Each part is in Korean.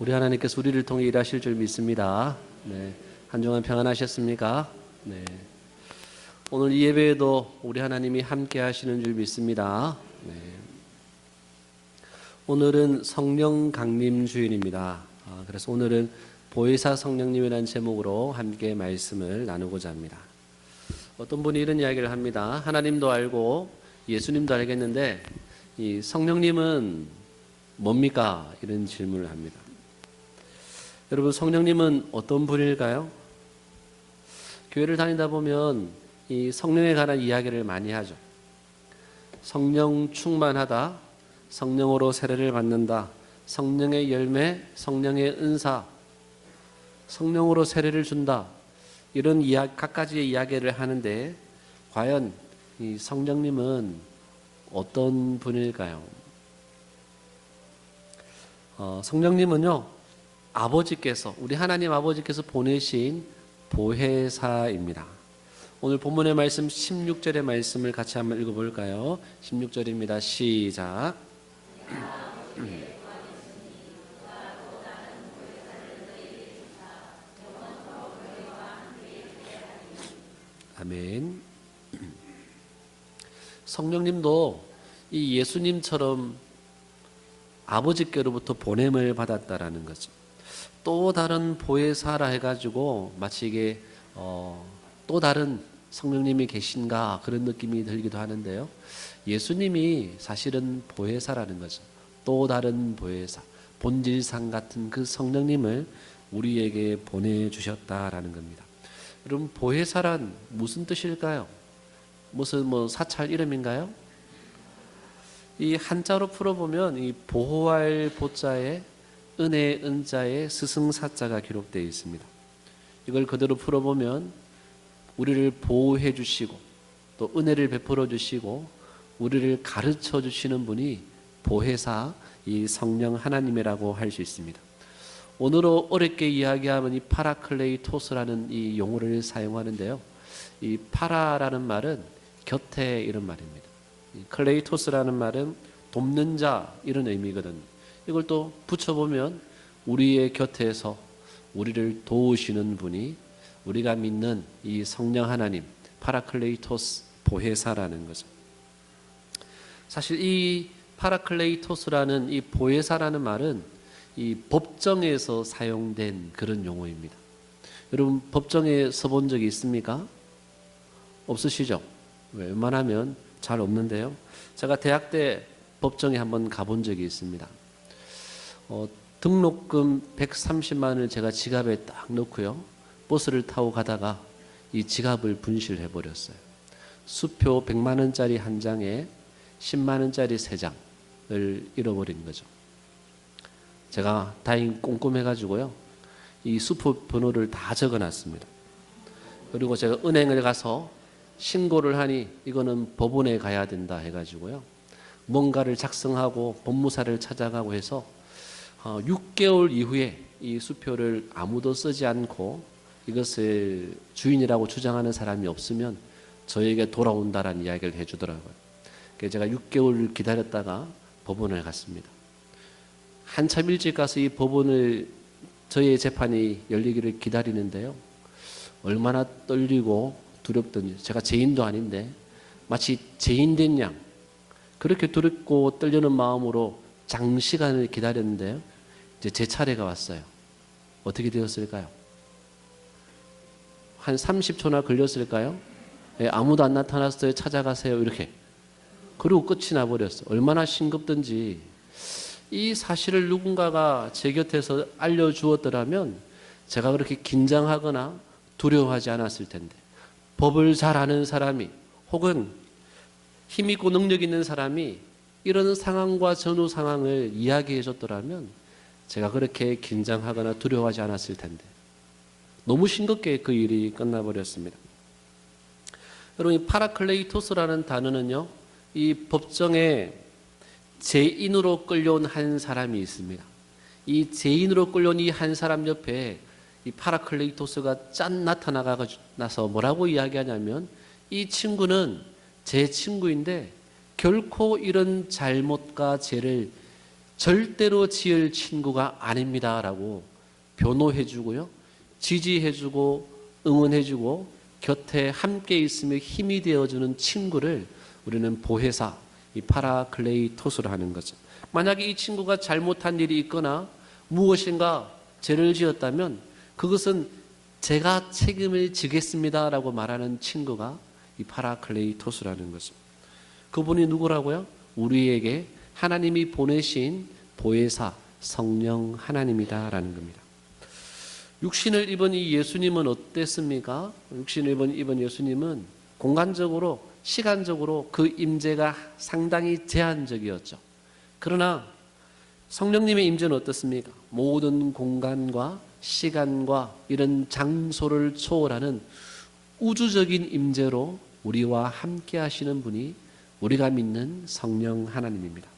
우리 하나님께서 우리를 통해 일하실 줄 믿습니다. 네, 한 주간 평안하셨습니까? 네. 오늘 이 예배에도 우리 하나님이 함께 하시는 줄 믿습니다. 네. 오늘은 성령 강림 주일입니다. 그래서 오늘은 보혜사 성령님이라는 제목으로 함께 말씀을 나누고자 합니다. 어떤 분이 이런 이야기를 합니다. 하나님도 알고 예수님도 알겠는데 이 성령님은 뭡니까? 이런 질문을 합니다. 여러분, 성령님은 어떤 분일까요? 교회를 다니다 보면 이 성령에 관한 이야기를 많이 하죠. 성령 충만하다, 성령으로 세례를 받는다, 성령의 열매, 성령의 은사, 성령으로 세례를 준다, 이런 각가지의 이야기를 하는데 과연 이 성령님은 어떤 분일까요? 성령님은요, 아버지께서, 우리 하나님 아버지께서 보내신 보혜사입니다. 오늘 본문의 말씀 16절의 말씀을 같이 한번 읽어볼까요? 16절입니다. 시작. 아멘. 성령님도 이 예수님처럼 아버지께로부터 보냄을 받았다라는 거죠. 또 다른 보혜사라 해가지고 마치 이게 또 다른 성령님이 계신가 그런 느낌이 들기도 하는데요. 예수님이 사실은 보혜사라는 거죠. 또 다른 보혜사, 본질상 같은 그 성령님을 우리에게 보내주셨다라는 겁니다. 여러분, 보혜사란 무슨 뜻일까요? 무슨 사찰 이름인가요? 이 한자로 풀어보면 이 보호할 보자에 은혜 은자에 스승사자가 기록되어 있습니다. 이걸 그대로 풀어보면 우리를 보호해 주시고 또 은혜를 베풀어 주시고 우리를 가르쳐 주시는 분이 보혜사, 이 성령 하나님이라고 할 수 있습니다. 오늘로 어렵게 이야기하면 이 파라클레이토스라는 이 용어를 사용하는데요. 이 파라라는 말은 곁에 이런 말입니다. 클레이토스라는 말은 돕는 자 이런 의미거든요. 이걸 또 붙여보면 우리의 곁에서 우리를 도우시는 분이 우리가 믿는 이 성령 하나님, 파라클레이토스, 보혜사라는 거죠. 사실 이 파라클레이토스라는 이 보혜사라는 말은 이 법정에서 사용된 그런 용어입니다. 여러분, 법정에 서본 적이 있습니까? 없으시죠? 웬만하면 잘 없는데요. 제가 대학 때 법정에 한번 가본 적이 있습니다. 등록금 130만 원을 제가 지갑에 딱 넣고요. 버스를 타고 가다가 이 지갑을 분실해 버렸어요. 수표 100만 원짜리 한 장에 10만 원짜리 3장을 잃어버린 거죠. 제가 다행히 꼼꼼해가지고요. 이 수표 번호를 다 적어놨습니다. 그리고 제가 은행을 가서 신고를 하니 이거는 법원에 가야 된다 해가지고요. 뭔가를 작성하고 법무사를 찾아가고 해서 6개월 이후에 이 수표를 아무도 쓰지 않고 이것을 주인이라고 주장하는 사람이 없으면 저에게 돌아온다라는 이야기를 해주더라고요. 그래서 제가 6개월 기다렸다가 법원을 갔습니다. 한참 일찍 가서 이 법원을 저의 재판이 열리기를 기다리는데요. 얼마나 떨리고 두렵던지, 제가 죄인도 아닌데 마치 죄인 된 양 그렇게 두렵고 떨리는 마음으로 장시간을 기다렸는데요. 이제 제 차례가 왔어요. 어떻게 되었을까요? 한 30초나 걸렸을까요? 예, 아무도 안 나타났어요. 찾아가세요. 이렇게. 그리고 끝이 나버렸어요. 얼마나 싱겁던지. 이 사실을 누군가가 제 곁에서 알려주었더라면 제가 그렇게 긴장하거나 두려워하지 않았을 텐데, 법을 잘 아는 사람이 혹은 힘있고 능력 있는 사람이 이런 상황과 전후 상황을 이야기해 줬더라면 제가 그렇게 긴장하거나 두려워하지 않았을 텐데 너무 싱겁게 그 일이 끝나버렸습니다. 여러분, 이 파라클레이토스라는 단어는요, 이 법정에 죄인으로 끌려온 한 사람이 있습니다. 이 죄인으로 끌려온 이 한 사람 옆에 이 파라클레이토스가 짠 나타나서 뭐라고 이야기하냐면 이 친구는 제 친구인데 결코 이런 잘못과 죄를 절대로 지을 친구가 아닙니다라고 변호해주고요, 지지해주고 응원해주고 곁에 함께 있으며 힘이 되어주는 친구를 우리는 보혜사, 이 파라클레이토스로 하는 거죠. 만약에 이 친구가 잘못한 일이 있거나 무엇인가 죄를 지었다면 그것은 제가 책임을 지겠습니다라고 말하는 친구가 이 파라클레이토스라는 거죠. 그분이 누구라고요? 우리에게 하나님이 보내신 보혜사 성령 하나님이다라는 겁니다. 육신을 입은 이 예수님은 어땠습니까? 육신을 입은 예수님은 공간적으로 시간적으로 그 임재가 상당히 제한적이었죠. 그러나 성령님의 임재는 어떻습니까? 모든 공간과 시간과 이런 장소를 초월하는 우주적인 임재로 우리와 함께 하시는 분이 우리가 믿는 성령 하나님입니다.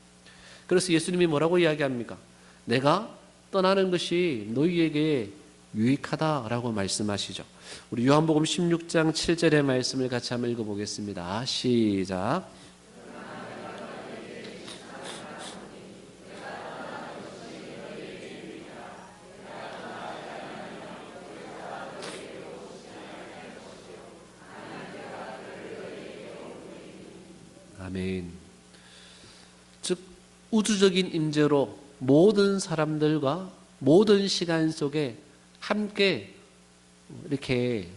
그래서 예수님이 뭐라고 이야기합니까? 내가 떠나는 것이 너희에게 유익하다라고 말씀하시죠. 우리 요한복음 16장 7절의 말씀을 같이 한번 읽어보겠습니다. 시작. 아멘. 즉 우주적인 임재로 모든 사람들과 모든 시간 속에 함께 이렇게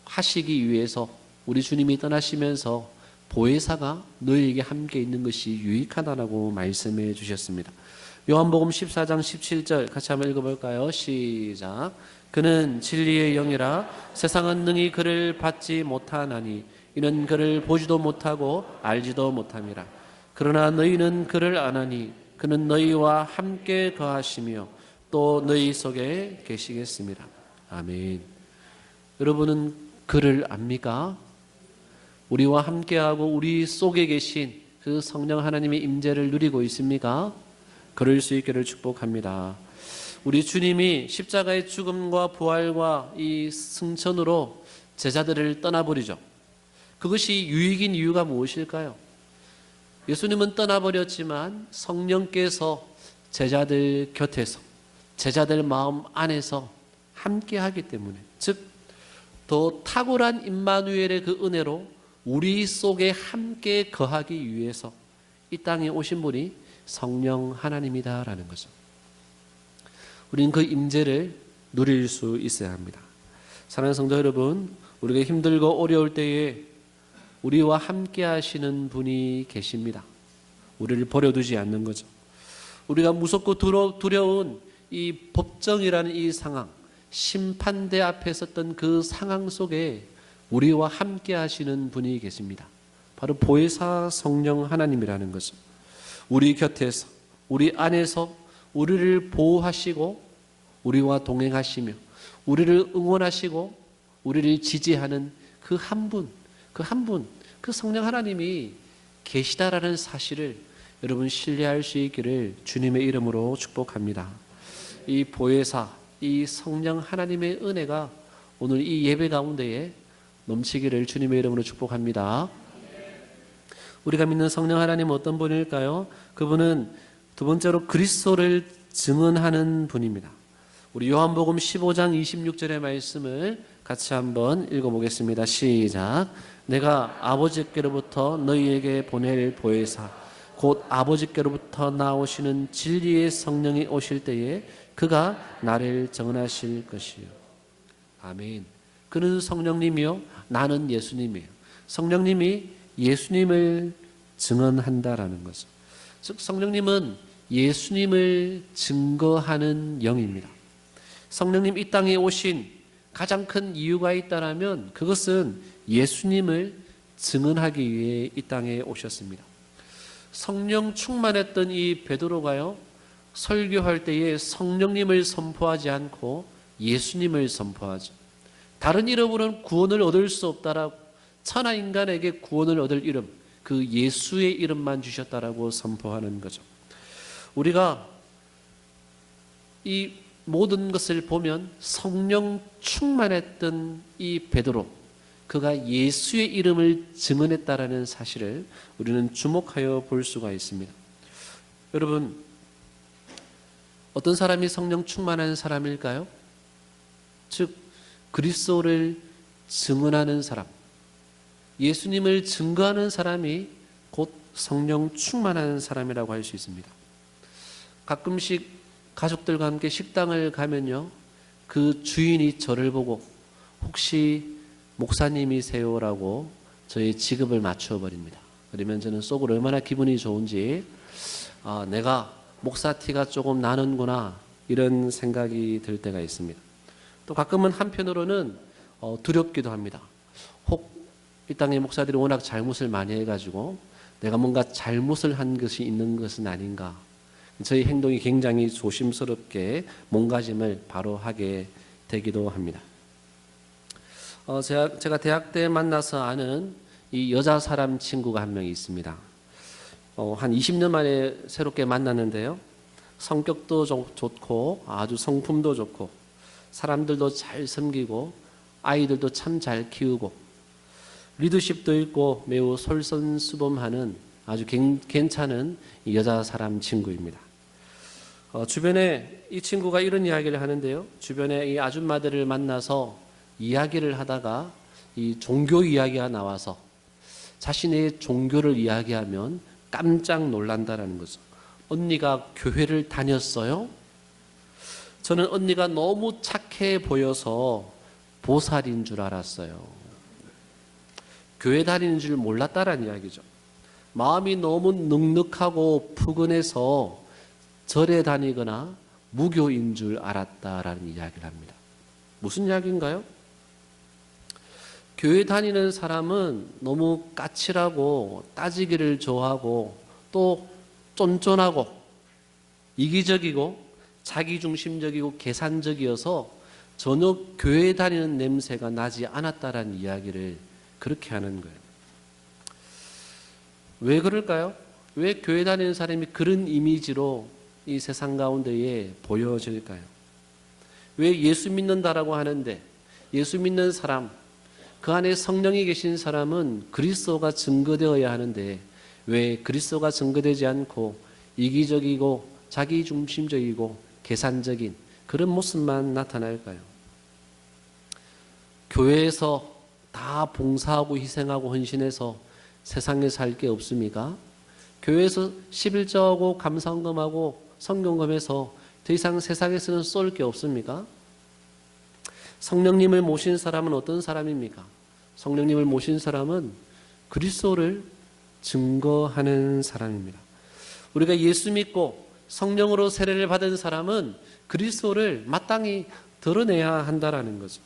하시기 위해서 우리 주님이 떠나시면서 보혜사가 너희에게 함께 있는 것이 유익하다라고 말씀해 주셨습니다. 요한복음 14장 17절 같이 한번 읽어볼까요? 시작. 그는 진리의 영이라 세상은 능히 그를 받지 못하나니 이는 그를 보지도 못하고 알지도 못함이라. 그러나 너희는 그를 아나니 그는 너희와 함께 거하시며 또 너희 속에 계시겠습니다. 아멘. 여러분은 그를 압니까? 우리와 함께하고 우리 속에 계신 그 성령 하나님의 임재를 누리고 있습니까? 그럴 수 있기를 축복합니다. 우리 주님이 십자가의 죽음과 부활과 이 승천으로 제자들을 떠나버리죠. 그것이 유익인 이유가 무엇일까요? 예수님은 떠나버렸지만 성령께서 제자들 곁에서 제자들 마음 안에서 함께 하기 때문에, 즉 더 탁월한 임마누엘의 그 은혜로 우리 속에 함께 거하기 위해서 이 땅에 오신 분이 성령 하나님이다라는 거죠. 우리는 그 임재를 누릴 수 있어야 합니다. 사랑하는 성도 여러분, 우리가 힘들고 어려울 때에 우리와 함께 하시는 분이 계십니다. 우리를 버려두지 않는 거죠. 우리가 무섭고 두려운 이 법정이라는 이 상황, 심판대 앞에 섰던 그 상황 속에 우리와 함께 하시는 분이 계십니다. 바로 보혜사 성령 하나님이라는 거죠. 우리 곁에서, 우리 안에서 우리를 보호하시고 우리와 동행하시며 우리를 응원하시고 우리를 지지하는 그 한 분, 그 성령 하나님이 계시다라는 사실을 여러분 신뢰할 수 있기를 주님의 이름으로 축복합니다. 이 보혜사, 이 성령 하나님의 은혜가 오늘 이 예배 가운데에 넘치기를 주님의 이름으로 축복합니다. 우리가 믿는 성령 하나님은 어떤 분일까요? 그분은 두 번째로 그리스도를 증언하는 분입니다. 우리 요한복음 15장 26절의 말씀을 같이 한번 읽어보겠습니다. 시작. 내가 아버지께로부터 너희에게 보낼 보혜사 곧 아버지께로부터 나오시는 진리의 성령이 오실 때에 그가 나를 증언하실 것이요. 아멘. 그는 성령님이요 나는 예수님이에요. 성령님이 예수님을 증언한다라는 거죠. 즉 성령님은 예수님을 증거하는 영입니다. 성령님 이 땅에 오신 가장 큰 이유가 있다면 그것은 예수님을 증언하기 위해 이 땅에 오셨습니다. 성령 충만했던 이 베드로가요, 설교할 때에 성령님을 선포하지 않고 예수님을 선포하죠. 다른 이름으로는 구원을 얻을 수 없다라고, 천하 인간에게 구원을 얻을 이름, 그 예수의 이름만 주셨다라고 선포하는 거죠. 우리가 이 모든 것을 보면 성령 충만했던 이 베드로, 그가 예수의 이름을 증언했다라는 사실을 우리는 주목하여 볼 수가 있습니다. 여러분, 어떤 사람이 성령 충만한 사람일까요? 즉 그리스도를 증언하는 사람, 예수님을 증거하는 사람이 곧 성령 충만한 사람이라고 할 수 있습니다. 가끔씩 가족들과 함께 식당을 가면요, 그 주인이 저를 보고 혹시 목사님이세요라고 저의 직업을 맞추어 버립니다. 그러면 저는 속으로 얼마나 기분이 좋은지, 내가 목사 티가 조금 나는구나, 이런 생각이 들 때가 있습니다. 또 가끔은 한편으로는 두렵기도 합니다. 혹 이 땅의 목사들이 워낙 잘못을 많이 해가지고 내가 뭔가 잘못을 한 것이 있는 것은 아닌가, 저희 행동이 굉장히 조심스럽게 몸가짐을 바로 하게 되기도 합니다. 제가 대학 때 만나서 아는 이 여자 사람 친구가 한 명 있습니다. 한 20년 만에 새롭게 만났는데요, 성격도 좋고 아주 성품도 좋고 사람들도 잘 섬기고 아이들도 참 잘 키우고 리더십도 있고 매우 솔선수범하는 아주 괜찮은 여자 사람 친구입니다. 주변에 이 친구가 이런 이야기를 하는데요, 주변에 이 아줌마들을 만나서 이야기를 하다가 이 종교 이야기가 나와서 자신의 종교를 이야기하면 깜짝 놀란다라는 거죠. 언니가 교회를 다녔어요? 저는 언니가 너무 착해 보여서 보살인 줄 알았어요. 교회 다니는 줄 몰랐다라는 이야기죠. 마음이 너무 넉넉하고 푸근해서 절에 다니거나 무교인 줄 알았다라는 이야기를 합니다. 무슨 이야기인가요? 교회 다니는 사람은 너무 까칠하고 따지기를 좋아하고 또 쫀쫀하고 이기적이고 자기중심적이고 계산적이어서 전혀 교회 다니는 냄새가 나지 않았다라는 이야기를 그렇게 하는 거예요. 왜 그럴까요? 왜 교회 다니는 사람이 그런 이미지로 이 세상 가운데에 보여질까요? 왜 예수 믿는다라고 하는데 예수 믿는 사람, 그 안에 성령이 계신 사람은 그리스도가 증거되어야 하는데 왜 그리스도가 증거되지 않고 이기적이고 자기중심적이고 계산적인 그런 모습만 나타날까요? 교회에서 다 봉사하고 희생하고 헌신해서 세상에 살 게 없습니까? 교회에서 11조하고 감사헌금하고 성경금해서 더 이상 세상에서는 쏠 게 없습니까? 성령님을 모신 사람은 어떤 사람입니까? 성령님을 모신 사람은 그리스도를 증거하는 사람입니다. 우리가 예수 믿고 성령으로 세례를 받은 사람은 그리스도를 마땅히 드러내야 한다라는 거죠.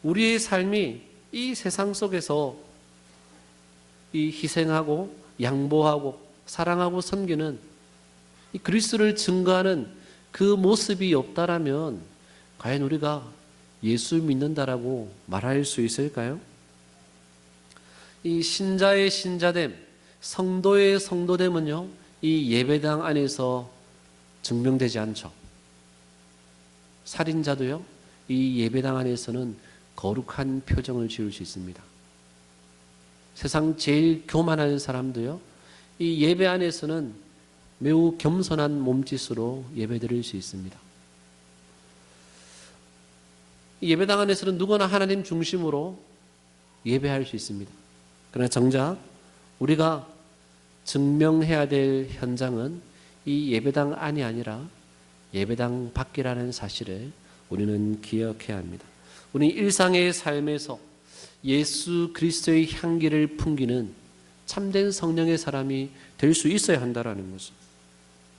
우리의 삶이 이 세상 속에서 이 희생하고 양보하고 사랑하고 섬기는 이 그리스도를 증거하는 그 모습이 없다라면 과연 우리가 예수 믿는다라고 말할 수 있을까요? 이 신자의 신자됨, 성도의 성도됨은요, 이 예배당 안에서 증명되지 않죠. 살인자도요, 이 예배당 안에서는 거룩한 표정을 지을 수 있습니다. 세상 제일 교만한 사람도요, 이 예배 안에서는 매우 겸손한 몸짓으로 예배드릴 수 있습니다. 예배당 안에서는 누구나 하나님 중심으로 예배할 수 있습니다. 그러나 정작 우리가 증명해야 될 현장은 이 예배당 안이 아니라 예배당 밖이라는 사실을 우리는 기억해야 합니다. 우리 일상의 삶에서 예수 그리스도의 향기를 풍기는 참된 성령의 사람이 될 수 있어야 한다는 거죠.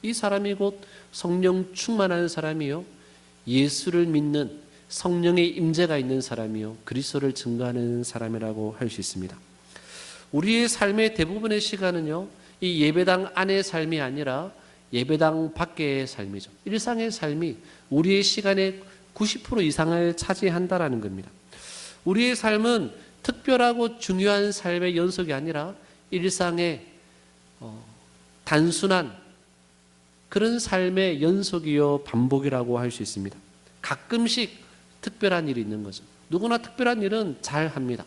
이 사람이 곧 성령 충만한 사람이요, 예수를 믿는 성령의 임재가 있는 사람이요, 그리스도를 증거하는 사람이라고 할 수 있습니다. 우리의 삶의 대부분의 시간은요, 이 예배당 안의 삶이 아니라 예배당 밖의 삶이죠. 일상의 삶이 우리의 시간의 90% 이상을 차지한다라는 겁니다. 우리의 삶은 특별하고 중요한 삶의 연속이 아니라 일상의 단순한 그런 삶의 연속이요 반복이라고 할 수 있습니다. 가끔씩 특별한 일이 있는 거죠. 누구나 특별한 일은 잘 합니다.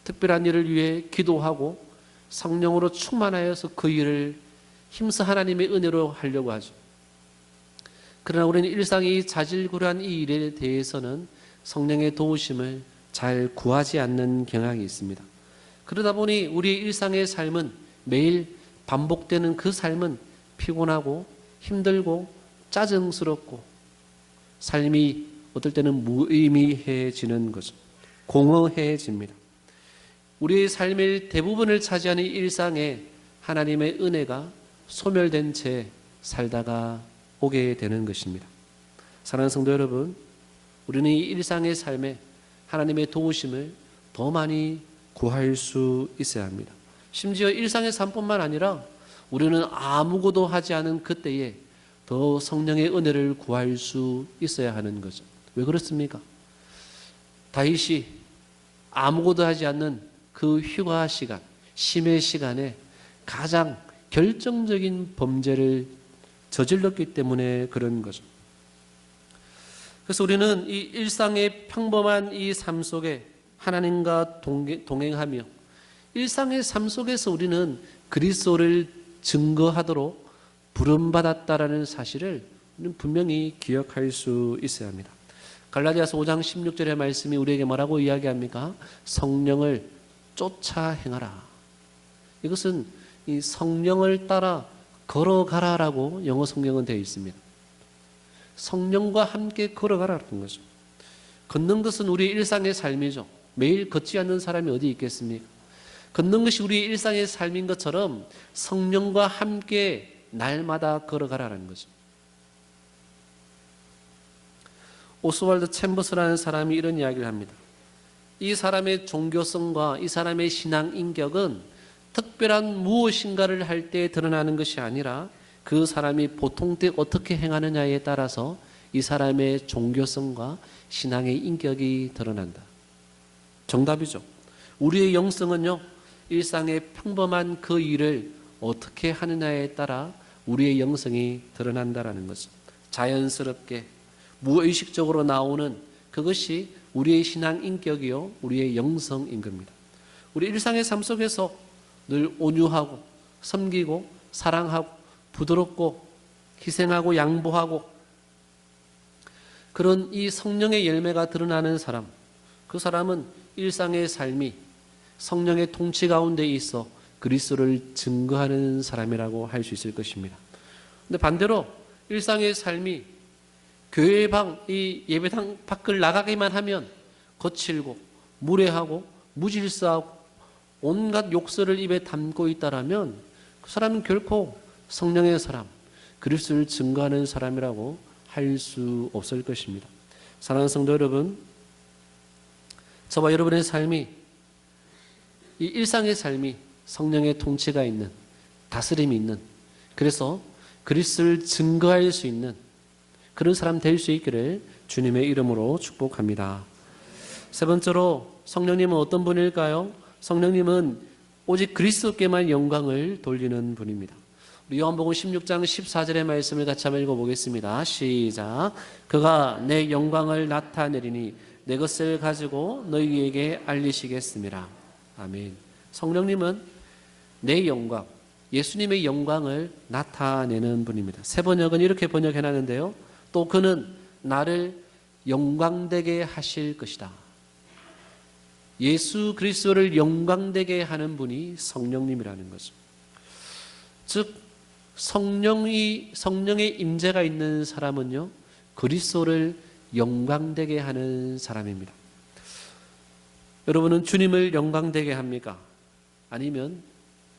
특별한 일을 위해 기도하고 성령으로 충만하여서 그 일을 힘써 하나님의 은혜로 하려고 하죠. 그러나 우리는 일상이 자질구레한 이 일에 대해서는 성령의 도우심을 잘 구하지 않는 경향이 있습니다. 그러다 보니 우리의 일상의 삶은 매일 반복되는 그 삶은 피곤하고 힘들고 짜증스럽고 삶이 어떨 때는 무의미해지는 거죠. 공허해집니다. 우리의 삶의 대부분을 차지하는 일상에 하나님의 은혜가 소멸된 채 살다가 오게 되는 것입니다. 사랑하는 성도 여러분, 우리는 이 일상의 삶에 하나님의 도우심을 더 많이 구할 수 있어야 합니다. 심지어 일상의 삶뿐만 아니라 우리는 아무것도 하지 않은 그때에 더 성령의 은혜를 구할 수 있어야 하는 거죠. 왜 그렇습니까? 다윗이 아무것도 하지 않는 그 휴가 시간, 심의 시간에 가장 결정적인 범죄를 저질렀기 때문에 그런 거죠. 그래서 우리는 이 일상의 평범한 이 삶 속에 하나님과 동행하며 일상의 삶 속에서 우리는 그리스도를 증거하도록 부름받았다라는 사실을 우리는 분명히 기억할 수 있어야 합니다. 갈라디아서 5장 16절의 말씀이 우리에게 뭐라고 이야기합니까? 성령을 쫓아 행하라. 이것은 이 성령을 따라 걸어가라라고 영어 성경은 되어 있습니다. 성령과 함께 걸어가라는 거죠. 걷는 것은 우리의 일상의 삶이죠. 매일 걷지 않는 사람이 어디 있겠습니까? 걷는 것이 우리의 일상의 삶인 것처럼 성령과 함께 날마다 걸어가라는 거죠. 오스왈드 챔버스라는 사람이 이런 이야기를 합니다. 이 사람의 종교성과 이 사람의 신앙 인격은 특별한 무엇인가를 할 때 드러나는 것이 아니라 그 사람이 보통 때 어떻게 행하느냐에 따라서 이 사람의 종교성과 신앙의 인격이 드러난다. 정답이죠. 우리의 영성은요, 일상의 평범한 그 일을 어떻게 하느냐에 따라 우리의 영성이 드러난다라는 거죠. 자연스럽게 무의식적으로 나오는 그것이 우리의 신앙 인격이요, 우리의 영성인 겁니다. 우리 일상의 삶 속에서 늘 온유하고 섬기고 사랑하고 부드럽고 희생하고 양보하고 그런 이 성령의 열매가 드러나는 사람, 그 사람은 일상의 삶이 성령의 통치 가운데 있어 그리스도를 증거하는 사람이라고 할 수 있을 것입니다. 근데 반대로 일상의 삶이 교회 이 예배당 밖을 나가기만 하면 거칠고 무례하고 무질서하고 온갖 욕설을 입에 담고 있다라면 그 사람은 결코 성령의 사람, 그리스도를 증거하는 사람이라고 할 수 없을 것입니다. 사랑하는 성도 여러분, 저와 여러분의 삶이 이 일상의 삶이 성령의 통치가 있는, 다스림이 있는, 그래서 그리스도를 증거할 수 있는 그런 사람 될 수 있기를 주님의 이름으로 축복합니다. 세 번째로 성령님은 어떤 분일까요? 성령님은 오직 그리스도께만 영광을 돌리는 분입니다. 우리 요한복음 16장 14절의 말씀을 같이 한번 읽어보겠습니다. 시작. 그가 내 영광을 나타내리니 내 것을 가지고 너희에게 알리시겠습니다. 아멘. 성령님은 내 영광, 예수님의 영광을 나타내는 분입니다. 새 번역은 이렇게 번역해놨는데요. 또 그는 나를 영광되게 하실 것이다. 예수 그리스도를 영광되게 하는 분이 성령님이라는 거죠. 즉 성령의 임재가 있는 사람은요, 그리스도를 영광되게 하는 사람입니다. 여러분은 주님을 영광되게 합니까? 아니면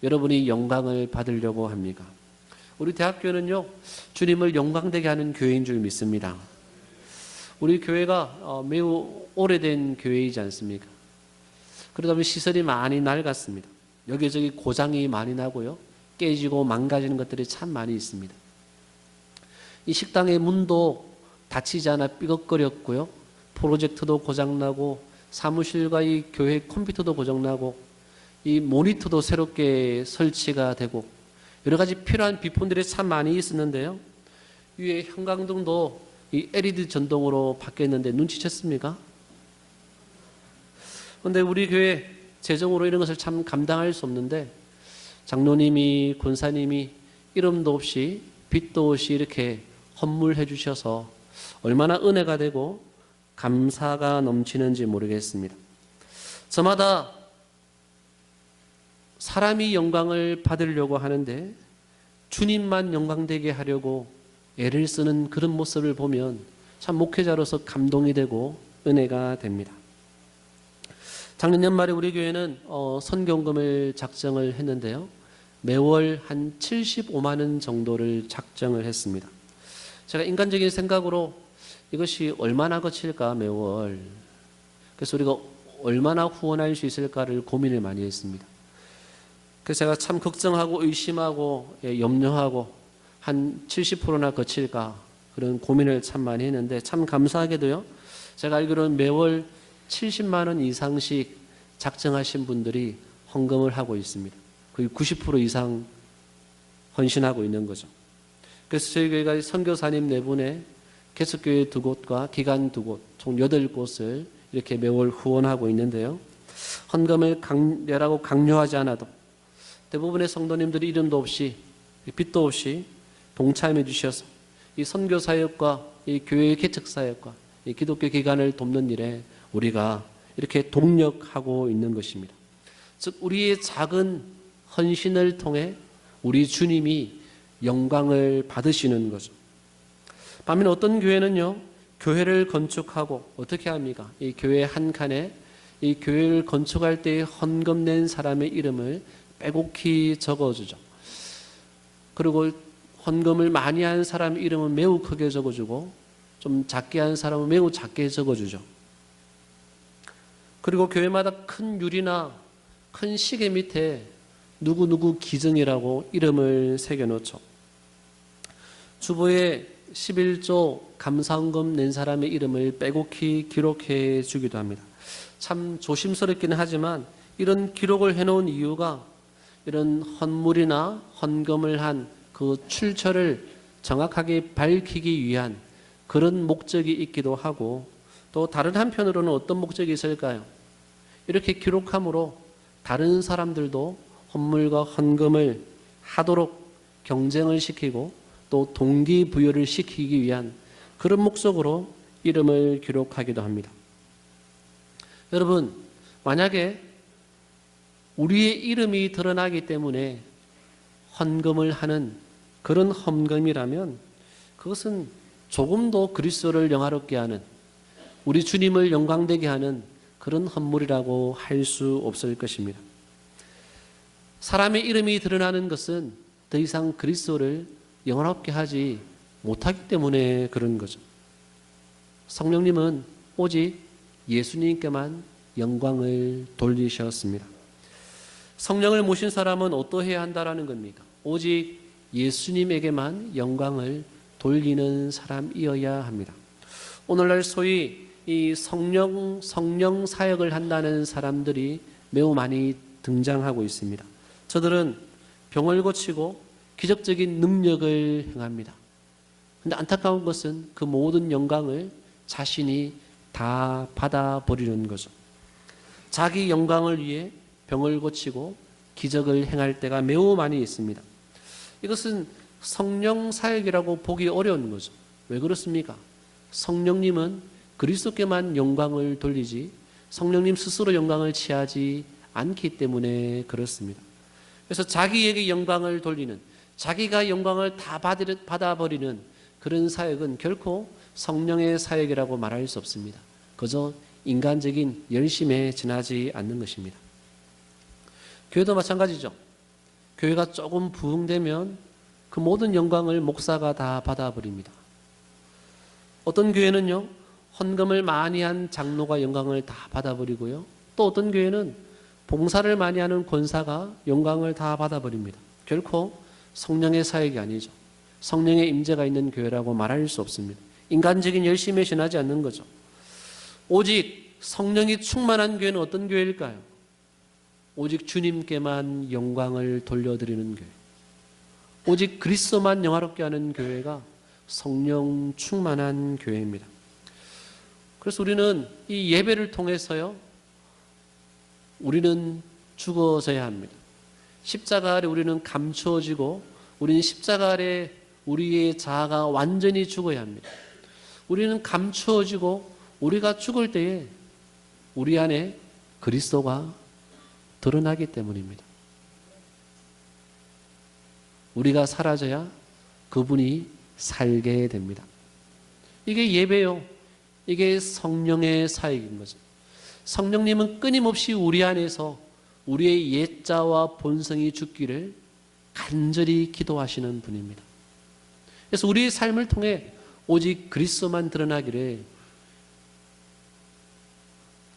여러분이 영광을 받으려고 합니까? 우리 대학교는요, 주님을 영광되게 하는 교회인 줄 믿습니다. 우리 교회가 매우 오래된 교회이지 않습니까? 그러다 보니 시설이 많이 낡았습니다. 여기저기 고장이 많이 나고요, 깨지고 망가지는 것들이 참 많이 있습니다. 이 식당의 문도 닫히지 않아 삐걱거렸고요, 프로젝터도 고장나고 사무실과 이 교회 컴퓨터도 고장나고 이 모니터도 새롭게 설치가 되고 여러 가지 필요한 비폰들이 참 많이 있었는데요, 위에 형광등도 이 LED 전동으로 바뀌었는데 눈치챘습니까? 그런데 우리 교회 재정으로 이런 것을 참 감당할 수 없는데 장로님이, 권사님이 이름도 없이 빚도 없이 이렇게 헌물해 주셔서 얼마나 은혜가 되고 감사가 넘치는지 모르겠습니다. 저마다 사람이 영광을 받으려고 하는데 주님만 영광되게 하려고 애를 쓰는 그런 모습을 보면 참 목회자로서 감동이 되고 은혜가 됩니다. 작년 연말에 우리 교회는 선교금을 작정을 했는데요. 매월 한 75만 원 정도를 작정을 했습니다. 제가 인간적인 생각으로 이것이 얼마나 거칠까 매월. 그래서 우리가 얼마나 후원할 수 있을까를 고민을 많이 했습니다. 그래서 제가 참 걱정하고 의심하고 염려하고 한 70%나 거칠까 그런 고민을 참 많이 했는데 참 감사하게도요. 제가 알기로는 매월 70만 원 이상씩 작정하신 분들이 헌금을 하고 있습니다. 거의 90% 이상 헌신하고 있는 거죠. 그래서 저희 교회가 선교사님 4분에 개척교회 2곳과 기관 2곳, 총 8곳을 이렇게 매월 후원하고 있는데요. 헌금을 내라고 강요하지 않아도 대부분의 성도님들이 이름도 없이 빚도 없이 동참해 주셔서 이 선교사역과 이 교회의 개척사역과 이 기독교 기관을 돕는 일에 우리가 이렇게 동력하고 있는 것입니다. 즉 우리의 작은 헌신을 통해 우리 주님이 영광을 받으시는 거죠. 반면 어떤 교회는요, 교회를 건축하고 어떻게 합니까? 이 교회 한 칸에 이 교회를 건축할 때 헌금 낸 사람의 이름을 빼곡히 적어주죠. 그리고 헌금을 많이 한 사람 이름은 매우 크게 적어주고 좀 작게 한 사람은 매우 작게 적어주죠. 그리고 교회마다 큰 유리나 큰 시계 밑에 누구누구 기증이라고 이름을 새겨놓죠. 주보에 11조 감사헌금 낸 사람의 이름을 빼곡히 기록해 주기도 합니다. 참 조심스럽기는 하지만 이런 기록을 해놓은 이유가 이런 헌물이나 헌금을 한 그 출처를 정확하게 밝히기 위한 그런 목적이 있기도 하고 또 다른 한편으로는 어떤 목적이 있을까요? 이렇게 기록함으로 다른 사람들도 헌물과 헌금을 하도록 경쟁을 시키고 또 동기부여를 시키기 위한 그런 목적으로 이름을 기록하기도 합니다. 여러분, 만약에 우리의 이름이 드러나기 때문에 헌금을 하는 그런 헌금이라면 그것은 조금도 그리스도를 영화롭게 하는 우리 주님을 영광되게 하는 그런 헌물이라고 할 수 없을 것입니다. 사람의 이름이 드러나는 것은 더 이상 그리스도를 영화롭게 하지 못하기 때문에 그런 거죠. 성령님은 오직 예수님께만 영광을 돌리셨습니다. 성령을 모신 사람은 어떠해야 한다라는 겁니까? 오직 예수님에게만 영광을 돌리는 사람이어야 합니다. 오늘날 소위 이 성령 사역을 한다는 사람들이 매우 많이 등장하고 있습니다. 저들은 병을 고치고 기적적인 능력을 행합니다. 그런데 안타까운 것은 그 모든 영광을 자신이 다 받아버리는 거죠. 자기 영광을 위해 병을 고치고 기적을 행할 때가 매우 많이 있습니다. 이것은 성령 사역이라고 보기 어려운 거죠. 왜 그렇습니까? 성령님은 그리스도께만 영광을 돌리지 성령님 스스로 영광을 취하지 않기 때문에 그렇습니다. 그래서 자기에게 영광을 돌리는, 자기가 영광을 다 받아버리는 그런 사역은 결코 성령의 사역이라고 말할 수 없습니다. 그저 인간적인 열심에 지나지 않는 것입니다. 교회도 마찬가지죠. 교회가 조금 부흥되면 그 모든 영광을 목사가 다 받아버립니다. 어떤 교회는요, 헌금을 많이 한 장로가 영광을 다 받아버리고요. 또 어떤 교회는 봉사를 많이 하는 권사가 영광을 다 받아버립니다. 결코 성령의 사역이 아니죠. 성령의 임재가 있는 교회라고 말할 수 없습니다. 인간적인 열심에 지나지 않는 거죠. 오직 성령이 충만한 교회는 어떤 교회일까요? 오직 주님께만 영광을 돌려드리는 교회. 오직 그리스도만 영화롭게 하는 교회가 성령 충만한 교회입니다. 그래서 우리는 이 예배를 통해서요, 우리는 죽어져야 합니다. 십자가 아래 우리는 감추어지고 우리는 십자가 아래 우리의 자아가 완전히 죽어야 합니다. 우리는 감추어지고 우리가 죽을 때에 우리 안에 그리스도가 드러나기 때문입니다. 우리가 사라져야 그분이 살게 됩니다. 이게 예배요. 이게 성령의 사역인 거죠. 성령님은 끊임없이 우리 안에서 우리의 옛자와 본성이 죽기를 간절히 기도하시는 분입니다. 그래서 우리의 삶을 통해 오직 그리스도만 드러나기를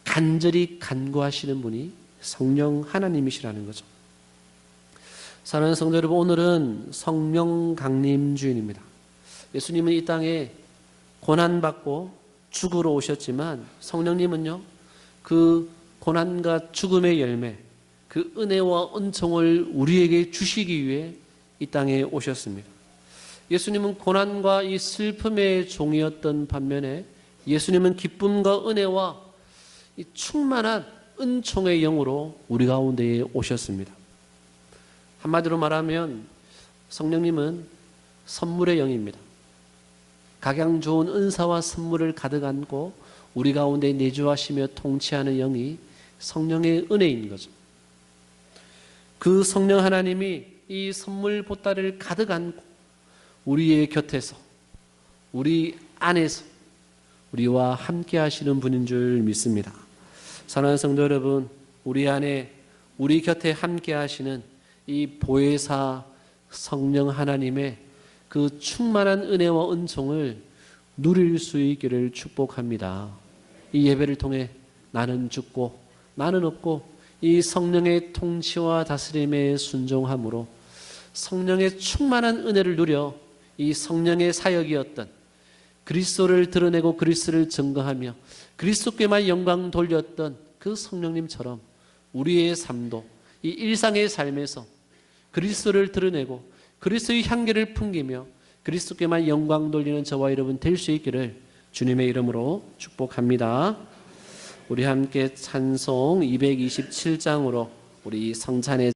간절히 간구하시는 분이 성령 하나님이시라는 거죠. 사랑하는 성도 여러분, 오늘은 성령 강림 주일입니다. 예수님은 이 땅에 고난받고 죽으러 오셨지만 성령님은요, 그 고난과 죽음의 열매, 그 은혜와 은총을 우리에게 주시기 위해 이 땅에 오셨습니다. 예수님은 고난과 이 슬픔의 종이었던 반면에 예수님은 기쁨과 은혜와 이 충만한 은총의 영으로 우리 가운데에 오셨습니다. 한마디로 말하면 성령님은 선물의 영입니다. 각양 좋은 은사와 선물을 가득 안고 우리 가운데 내주하시며 통치하는 영이 성령의 은혜인 거죠. 그 성령 하나님이 이 선물 보따리를 가득 안고 우리의 곁에서, 우리 안에서 우리와 함께 하시는 분인 줄 믿습니다. 사랑하는 성도 여러분, 우리 안에 우리 곁에 함께 하시는 이 보혜사 성령 하나님의 그 충만한 은혜와 은총을 누릴 수 있기를 축복합니다. 이 예배를 통해 나는 죽고 나는 없고 이 성령의 통치와 다스림에 순종함으로 성령의 충만한 은혜를 누려 이 성령의 사역이었던 그리스도를 드러내고 그리스도를 증거하며 그리스도께만 영광 돌렸던 그 성령님처럼 우리의 삶도 이 일상의 삶에서 그리스도를 드러내고 그리스도의 향기를 풍기며 그리스도께만 영광 돌리는 저와 여러분 될 수 있기를 주님의 이름으로 축복합니다. 우리 함께 찬송 227장으로 우리 성찬의